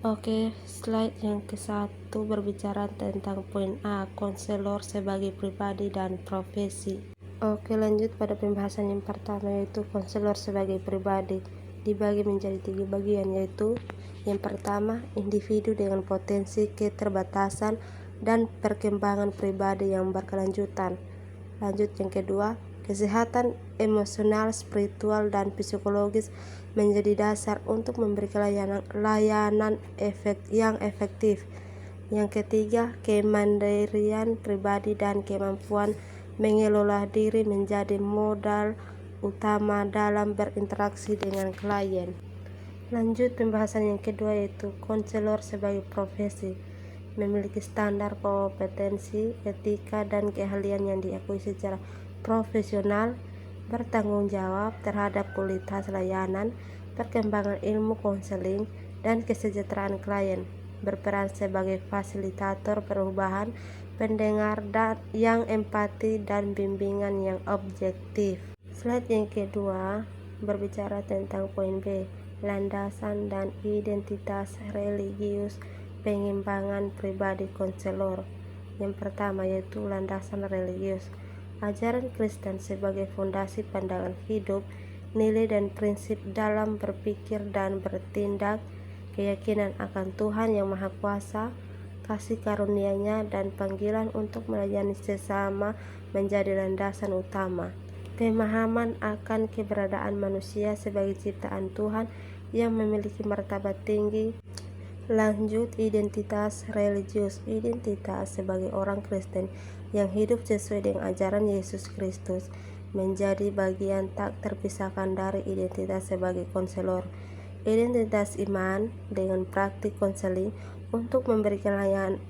Oke, slide yang ke-1 berbicara tentang poin A, konselor sebagai pribadi dan profesi. Oke, lanjut pada pembahasan yang pertama, yaitu konselor sebagai pribadi. Dibagi menjadi 3 bagian, yaitu yang pertama, individu dengan potensi keterbatasan dan perkembangan pribadi yang berkelanjutan. Lanjut yang kedua, kesehatan emosional, spiritual, dan psikologis menjadi dasar untuk memberikan layanan yang efektif. Yang ketiga, kemandirian pribadi dan kemampuan mengelola diri menjadi modal utama dalam berinteraksi dengan klien. Lanjut pembahasan yang kedua, yaitu konselor sebagai profesi. Memiliki standar kompetensi, etika, dan keahlian yang diakui secara profesional, bertanggung jawab terhadap kualitas layanan, perkembangan ilmu konseling, dan kesejahteraan klien, berperan sebagai fasilitator perubahan, pendengar yang empati, dan bimbingan yang objektif. Slide yang kedua berbicara tentang poin B, landasan dan identitas religius pengembangan pribadi konselor. Yang pertama, yaitu landasan religius. Ajaran Kristen sebagai fondasi pandangan hidup, nilai dan prinsip dalam berpikir dan bertindak, keyakinan akan Tuhan yang Maha Kuasa, kasih karunia-Nya, dan panggilan untuk melayani sesama menjadi landasan utama. Pemahaman akan keberadaan manusia sebagai ciptaan Tuhan yang memiliki martabat tinggi. Lanjut, identitas religius. Identitas sebagai orang Kristen yang hidup sesuai dengan ajaran Yesus Kristus menjadi bagian tak terpisahkan dari identitas sebagai konselor. Identitas iman dengan praktik konseling untuk memberikan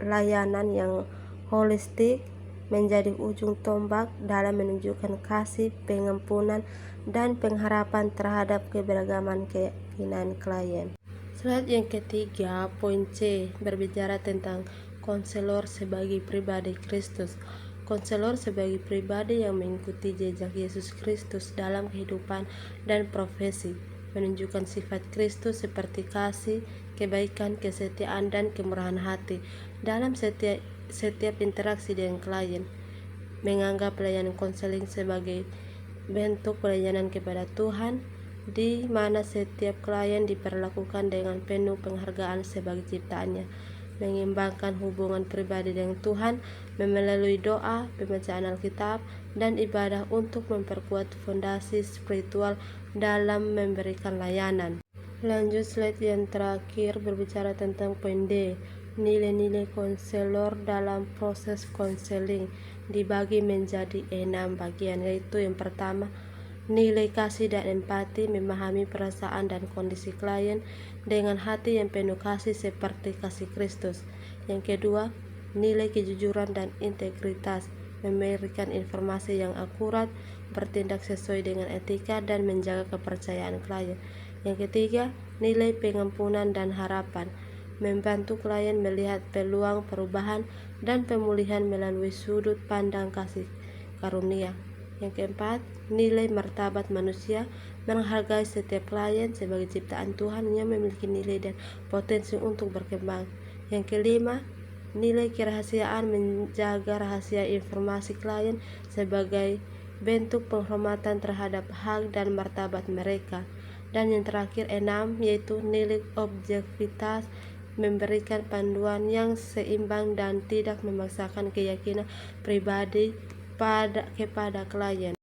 layanan yang holistik menjadi ujung tombak dalam menunjukkan kasih, pengampunan, dan pengharapan terhadap keberagaman keyakinan klien. Slide yang ketiga, poin C, berbicara tentang konselor sebagai pribadi Kristus. Konselor sebagai pribadi yang mengikuti jejak Yesus Kristus dalam kehidupan dan profesi, menunjukkan sifat Kristus seperti kasih, kebaikan, kesetiaan, dan kemurahan hati dalam setiap interaksi dengan klien. Menganggap pelayanan konseling sebagai bentuk pelayanan kepada Tuhan, di mana setiap klien diperlakukan dengan penuh penghargaan sebagai ciptaannya. Mengembangkan hubungan pribadi dengan Tuhan melalui doa, pembacaan Alkitab, dan ibadah untuk memperkuat fondasi spiritual dalam memberikan layanan. Lanjut, slide yang terakhir berbicara tentang poin D, nilai-nilai konselor dalam proses konseling. Dibagi menjadi 6 bagian, yaitu yang pertama, nilai kasih dan empati, memahami perasaan dan kondisi klien dengan hati yang penuh kasih seperti kasih Kristus. Yang kedua, nilai kejujuran dan integritas, memberikan informasi yang akurat, bertindak sesuai dengan etika, dan menjaga kepercayaan klien. Yang ketiga, nilai pengampunan dan harapan, membantu klien melihat peluang perubahan dan pemulihan melalui sudut pandang kasih karunia. Yang keempat, nilai martabat manusia, menghargai setiap klien sebagai ciptaan Tuhan yang memiliki nilai dan potensi untuk berkembang. Yang kelima, nilai kerahasiaan, menjaga rahasia informasi klien sebagai bentuk penghormatan terhadap hak dan martabat mereka. Dan yang terakhir 6, yaitu nilai objektivitas, memberikan panduan yang seimbang dan tidak memaksakan keyakinan pribadi kepada klien.